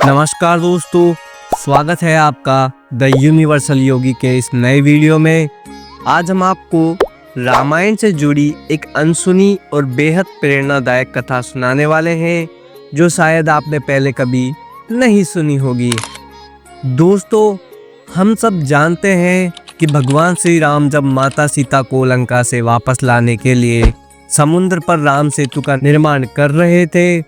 नमस्कार दोस्तों, स्वागत है आपका द यूनिवर्सल योगी के इस नए वीडियो में। आज हम आपको रामायण से जुड़ी एक अनसुनी और बेहद प्रेरणादायक कथा सुनाने वाले हैं, जो शायद आपने पहले कभी नहीं सुनी होगी। दोस्तों, हम सब जानते हैं कि भगवान श्री राम जब माता सीता को लंका से वापस लाने के लिए समुद्र पर राम सेतु का निर्माण कर रहे थे,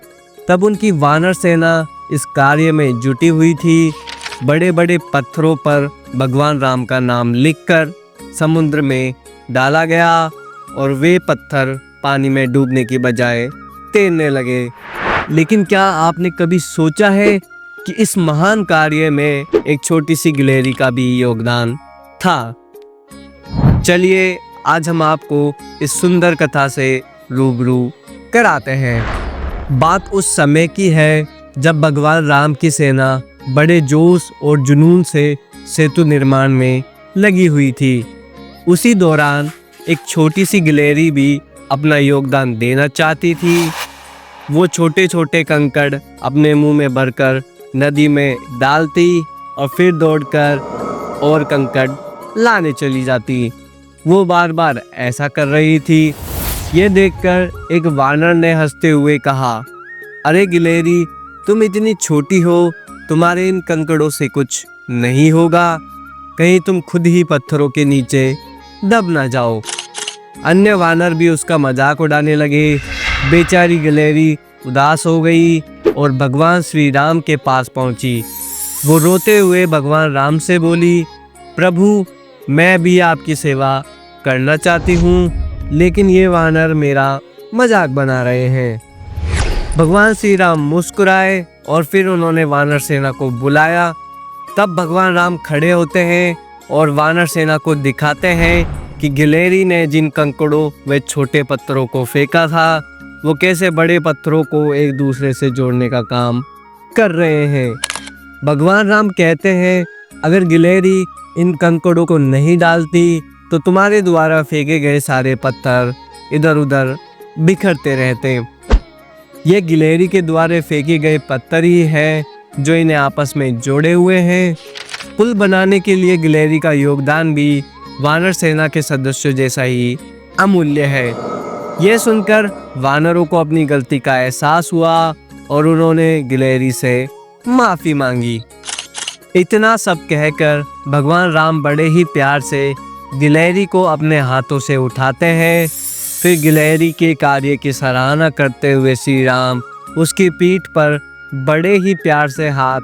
तब उनकी वानर सेना इस कार्य में जुटी हुई थी। बड़े बड़े पत्थरों पर भगवान राम का नाम लिखकर समुद्र में डाला गया और वे पत्थर पानी में डूबने की बजाय तैरने लगे। लेकिन क्या आपने कभी सोचा है कि इस महान कार्य में एक छोटी सी गिलहरी का भी योगदान था? चलिए आज हम आपको इस सुंदर कथा से रूबरू कराते हैं। बात उस समय की है जब भगवान राम की सेना बड़े जोश और जुनून से सेतु निर्माण में लगी हुई थी। उसी दौरान एक छोटी सी गिलहरी भी अपना योगदान देना चाहती थी। वो छोटे छोटे कंकड़ अपने मुंह में भरकर नदी में डालती और फिर दौड़कर और कंकड़ लाने चली जाती। वो बार बार ऐसा कर रही थी। ये देखकर एक वानर ने हंसते हुए कहा, अरे गिलहरी, तुम इतनी छोटी हो, तुम्हारे इन कंकड़ों से कुछ नहीं होगा। कहीं तुम खुद ही पत्थरों के नीचे दब ना जाओ। अन्य वानर भी उसका मजाक उड़ाने लगे। बेचारी गिलहरी उदास हो गई और भगवान श्री राम के पास पहुंची। वो रोते हुए भगवान राम से बोली, प्रभु, मैं भी आपकी सेवा करना चाहती हूँ, लेकिन ये वानर मेरा मजाक बना रहे हैं। भगवान श्री राम मुस्कुराए और फिर उन्होंने वानर सेना को बुलाया। तब भगवान राम खड़े होते हैं और वानर सेना को दिखाते हैं कि गिलहरी ने जिन कंकड़ों व छोटे पत्थरों को फेंका था, वो कैसे बड़े पत्थरों को एक दूसरे से जोड़ने का काम कर रहे हैं। भगवान राम कहते हैं, अगर गिलहरी इन कंकड़ों को नहीं डालती तो तुम्हारे द्वारा फेंके गए सारे पत्थर इधर उधर बिखरते रहते। ये गिलहरी के द्वारा फेंके गए पत्थर ही है जो इन्हें आपस में जोड़े हुए हैं। पुल बनाने के लिए गिलहरी का योगदान भी वानर सेना के सदस्यों जैसा ही अमूल्य है। यह सुनकर वानरों को अपनी गलती का एहसास हुआ और उन्होंने गिलहरी से माफी मांगी। इतना सब कहकर भगवान राम बड़े ही प्यार से गिलहरी को अपने हाथों से उठाते हैं। फिर गिलहरी के कार्य की सराहना करते हुए श्री राम उसकी पीठ पर बड़े ही प्यार से हाथ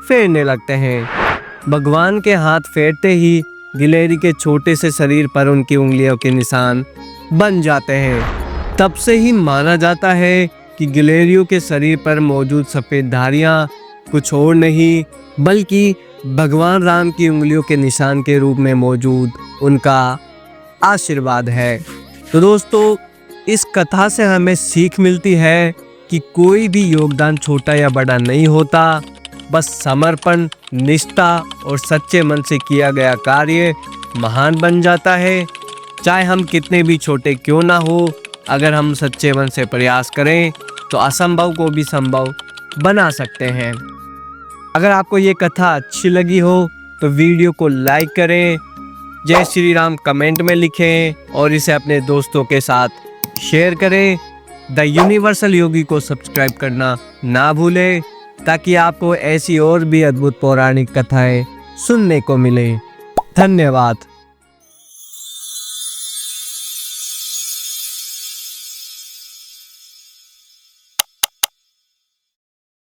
फेरने लगते हैं। भगवान के हाथ फेरते ही गिलहरी के छोटे से शरीर पर उनकी उंगलियों के निशान बन जाते हैं। तब से ही माना जाता है कि गिलहरियों के शरीर पर मौजूद सफ़ेद धारियाँ कुछ और नहीं बल्कि भगवान राम की उंगलियों के निशान के रूप में मौजूद उनका आशीर्वाद है। तो दोस्तों, इस कथा से हमें सीख मिलती है कि कोई भी योगदान छोटा या बड़ा नहीं होता। बस समर्पण, निष्ठा और सच्चे मन से किया गया कार्य महान बन जाता है। चाहे हम कितने भी छोटे क्यों ना हो, अगर हम सच्चे मन से प्रयास करें तो असंभव को भी संभव बना सकते हैं। अगर आपको ये कथा अच्छी लगी हो तो वीडियो को लाइक करें, जय श्री राम कमेंट में लिखें और इसे अपने दोस्तों के साथ शेयर करें। द यूनिवर्सल योगी को सब्सक्राइब करना ना भूलें, ताकि आपको ऐसी और भी अद्भुत पौराणिक कथाएं सुनने को मिले। धन्यवाद।